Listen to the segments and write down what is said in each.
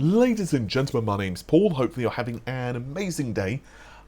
Ladies and gentlemen, my name's Paul. Hopefully you're having an amazing day.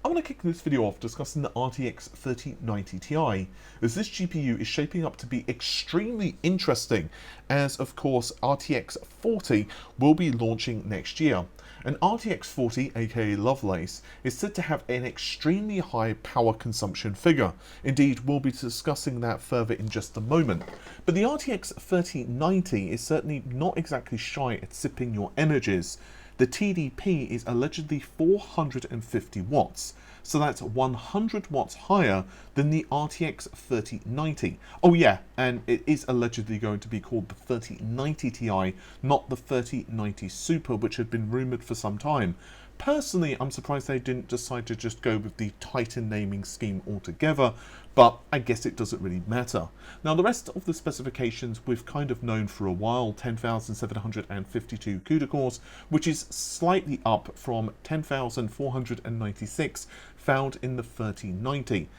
I'm going to kick this video off discussing the RTX 3090 Ti, as this GPU is shaping up to be extremely interesting, as of course RTX 40 will be launching next year. And RTX 40, aka Lovelace, is said to have an extremely high power consumption figure. Indeed, we'll be discussing that further in just a moment. But the RTX 3090 is certainly not exactly shy at sipping your energies. The TDP is allegedly 450 watts, so that's 100 watts higher than the RTX 3090. Oh yeah, and it is allegedly going to be called the 3090 Ti, not the 3090 Super, which had been rumoured for some time. Personally, I'm surprised they didn't decide to just go with the Titan naming scheme altogether, but I guess it doesn't really matter. Now, the rest of the specifications we've kind of known for a while: 10,752 CUDA cores, which is slightly up from 10,496 found in the 3090.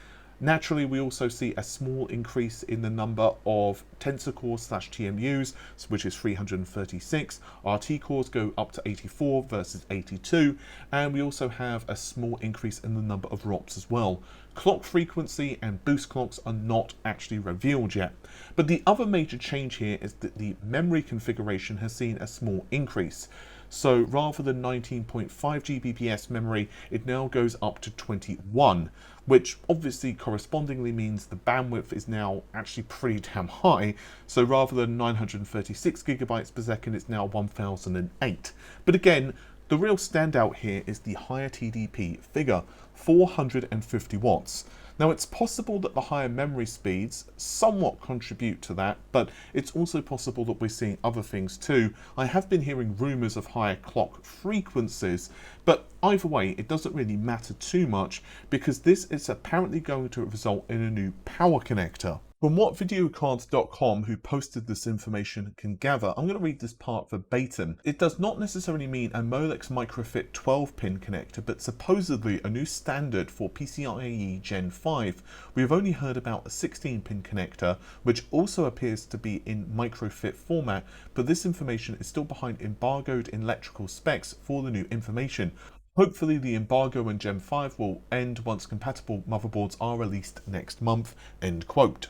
Naturally, we also see a small increase in the number of tensor cores / TMUs, which is 336. RT cores go up to 84 versus 82, and we also have a small increase in the number of ROPs as well. Clock frequency and boost clocks are not actually revealed yet. But the other major change here is that the memory configuration has seen a small increase. So rather than 19.5 Gbps memory, it now goes up to 21, which obviously correspondingly means the bandwidth is now actually pretty damn high. So rather than 936 gigabytes per second, it's now 1008. But again, the real standout here is the higher TDP figure, 450 watts. Now, it's possible that the higher memory speeds somewhat contribute to that, but it's also possible that we're seeing other things too. I have been hearing rumours of higher clock frequencies, but either way, it doesn't really matter too much, because this is apparently going to result in a new power connector. From what videocards.com, who posted this information, can gather, I'm going to read this part verbatim. It does not necessarily mean a Molex microfit 12-pin connector, but supposedly a new standard for PCIe Gen 5. We have only heard about a 16-pin connector, which also appears to be in microfit format, but this information is still behind embargoed electrical specs for the new information. Hopefully the embargo in Gen 5 will end once compatible motherboards are released next month, end quote.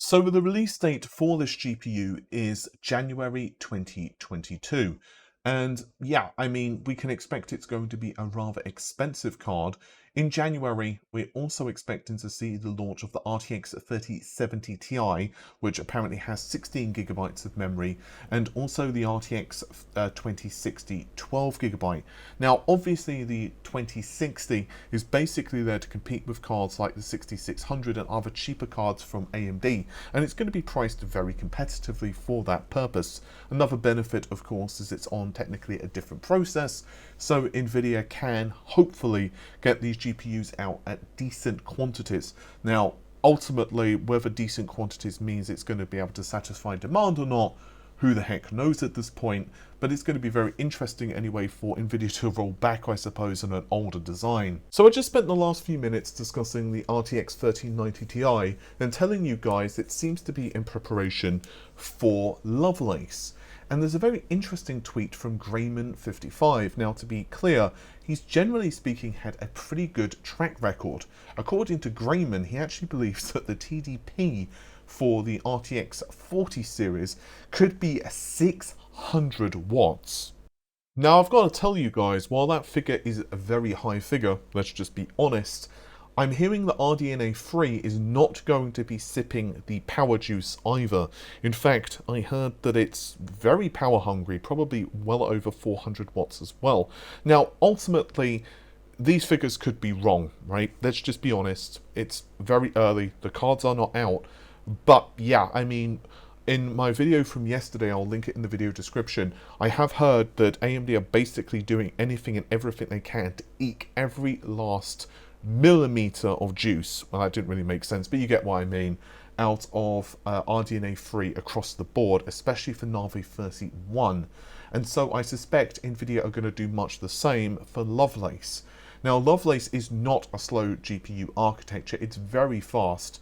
So the release date for this GPU is January 2022. And yeah, I mean, we can expect it's going to be a rather expensive card. In January, we're also expecting to see the launch of the RTX 3070 Ti, which apparently has 16 gigabytes of memory, and also the RTX 2060 12GB. Now, obviously, the 2060 is basically there to compete with cards like the 6600 and other cheaper cards from AMD, and it's going to be priced very competitively for that purpose. Another benefit, of course, is it's on technically a different process, so Nvidia can hopefully get these GPUs out at decent quantities. Now, ultimately, whether decent quantities means it's going to be able to satisfy demand or not, who the heck knows at this point, but it's going to be very interesting anyway for Nvidia to roll back, I suppose, on an older design. So I just spent the last few minutes discussing the RTX 3090 Ti and telling you guys it seems to be in preparation for Lovelace. And there's a very interesting tweet from Grayman55. Now, to be clear, he's generally speaking had a pretty good track record. According to Grayman, he actually believes that the TDP for the RTX 40 series could be 600 watts. Now, I've got to tell you guys, while that figure is a very high figure, let's just be honest, I'm hearing that RDNA 3 is not going to be sipping the power juice either. In fact, I heard that it's very power hungry, probably well over 400 watts as well. Now, ultimately, these figures could be wrong, right? Let's just be honest. It's very early. The cards are not out. But yeah, I mean, in my video from yesterday, I'll link it in the video description, I have heard that AMD are basically doing anything and everything they can to eke every last millimeter of juice, well, that didn't really make sense, but you get what I mean, out of RDNA 3 across the board, especially for Navi 31. And so I suspect Nvidia are going to do much the same for Lovelace. Now, Lovelace is not a slow GPU architecture, it's very fast.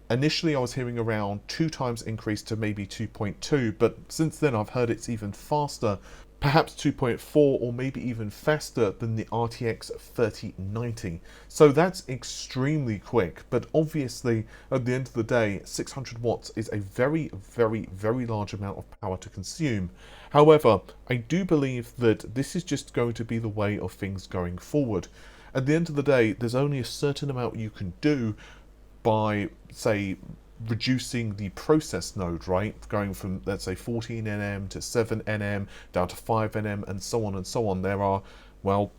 Initially, I was hearing around 2 times increase to maybe 2.2, but since then I've heard it's even faster. perhaps 2.4 or maybe even faster than the RTX 3090. So that's extremely quick, but obviously at the end of the day, 600 watts is a very, very, very large amount of power to consume. However, I do believe that this is just going to be the way of things going forward. At the end of the day, there's only a certain amount you can do by, say, reducing the process node, right? Going from, let's say, 14nm to 7nm, down to 5nm, and so on and so on. There are, well,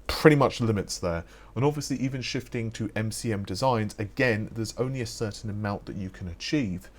pretty much limits there. And obviously, even shifting to MCM designs, again, there's only a certain amount that you can achieve.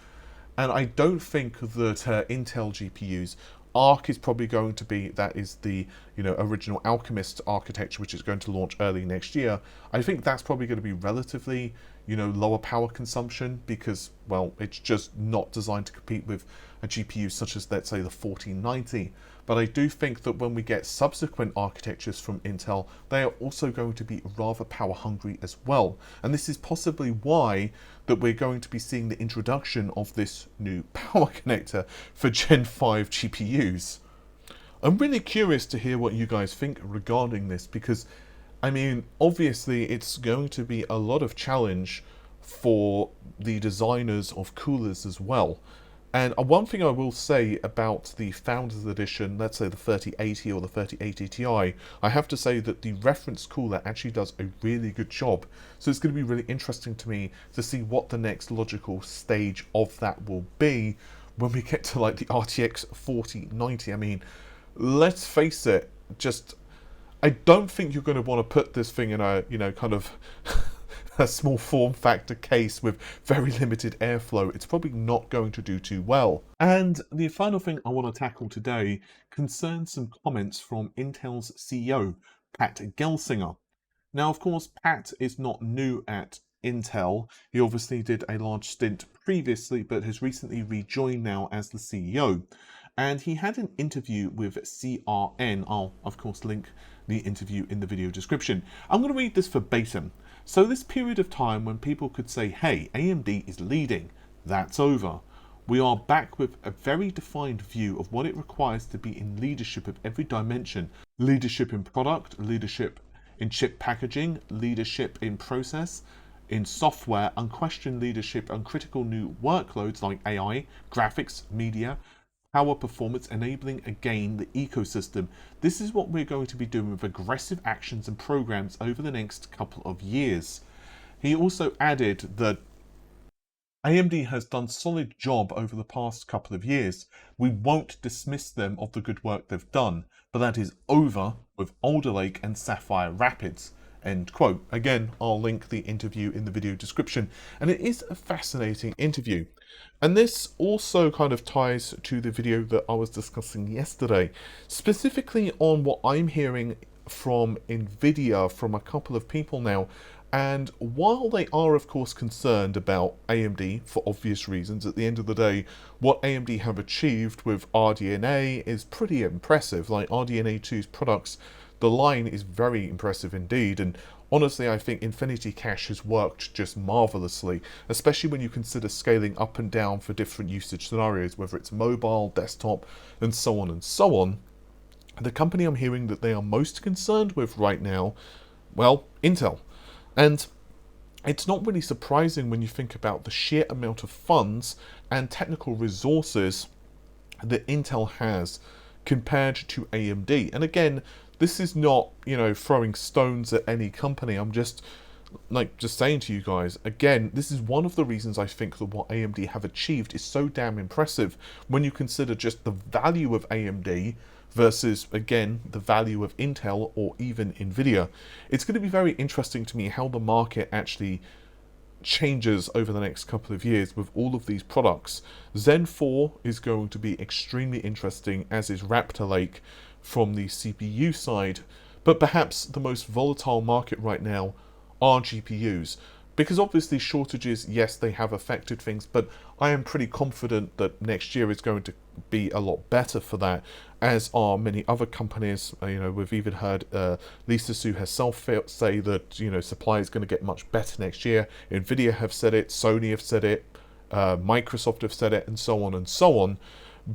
And I don't think that Intel GPUs, Arc is probably going to be, that is the, original Alchemist architecture, which is going to launch early next year. I think that's probably going to be relatively, lower power consumption because, well, it's just not designed to compete with a GPU such as, let's say, the 1490. But I do think that when we get subsequent architectures from Intel, they are also going to be rather power hungry as well. And this is possibly why that we're going to be seeing the introduction of this new power connector for Gen 5 GPUs. I'm really curious to hear what you guys think regarding this because, I mean, obviously it's going to be a lot of challenge for the designers of coolers as well. And one thing I will say about the Founders Edition, let's say the 3080 or the 3080 Ti, I have to say that the reference cooler actually does a really good job. So it's going to be really interesting to me to see what the next logical stage of that will be when we get to like the RTX 4090. I mean, let's face it, I don't think you're going to want to put this thing in a, kind of a small form factor case with very limited airflow. It's probably not going to do too well. And the final thing I want to tackle today concerns some comments from Intel's CEO, Pat Gelsinger. Now, of course, Pat is not new at Intel. He obviously did a large stint previously, but has recently rejoined now as the CEO. And he had an interview with CRN. I'll, of course, link the interview in the video description. I'm going to read this verbatim. So this period of time when people could say, hey, AMD is leading, that's over. We are back with a very defined view of what it requires to be in leadership of every dimension. Leadership in product, leadership in chip packaging, leadership in process, in software, unquestioned leadership on critical new workloads like AI, graphics, media, power performance, enabling again the ecosystem. This is what we're going to be doing with aggressive actions and programs over the next couple of years. He also added that AMD has done a solid job over the past couple of years. We won't dismiss them of the good work they've done, but that is over with Alder Lake and Sapphire Rapids. End quote. Again, I'll link the interview in the video description, and it is a fascinating interview. And this also kind of ties to the video that I was discussing yesterday, specifically on what I'm hearing from Nvidia from a couple of people now. And while they are, of course, concerned about AMD for obvious reasons, at the end of the day, what AMD have achieved with RDNA is pretty impressive. Like RDNA 2's products, the line is very impressive indeed. And honestly, I think Infinity Cache has worked just marvelously, especially when you consider scaling up and down for different usage scenarios, whether it's mobile, desktop, and so on and so on. The company I'm hearing that they are most concerned with right now, well, Intel. And it's not really surprising when you think about the sheer amount of funds and technical resources that Intel has compared to AMD. And again, this is not, throwing stones at any company. I'm just saying to you guys, again, this is one of the reasons I think that what AMD have achieved is so damn impressive when you consider just the value of AMD versus, again, the value of Intel or even Nvidia. It's going to be very interesting to me how the market actually changes over the next couple of years with all of these products. Zen 4 is going to be extremely interesting, as is Raptor Lake from the CPU side, but perhaps the most volatile market right now are GPUs. Because obviously shortages, yes, they have affected things, but I am pretty confident that next year is going to be a lot better for that, as are many other companies. We've even heard Lisa Su herself say that, supply is going to get much better next year. Nvidia have said it, Sony have said it, Microsoft have said it, and so on and so on.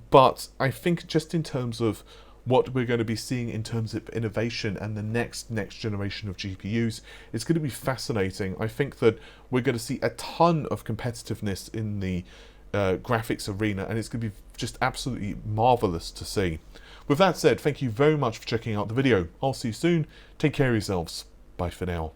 But I think just in terms of what we're going to be seeing in terms of innovation and the next generation of GPUs. It's going to be fascinating. I think that we're going to see a ton of competitiveness in the graphics arena, and it's going to be just absolutely marvelous to see. With that said, thank you very much for checking out the video. I'll see you soon. Take care of yourselves. Bye for now.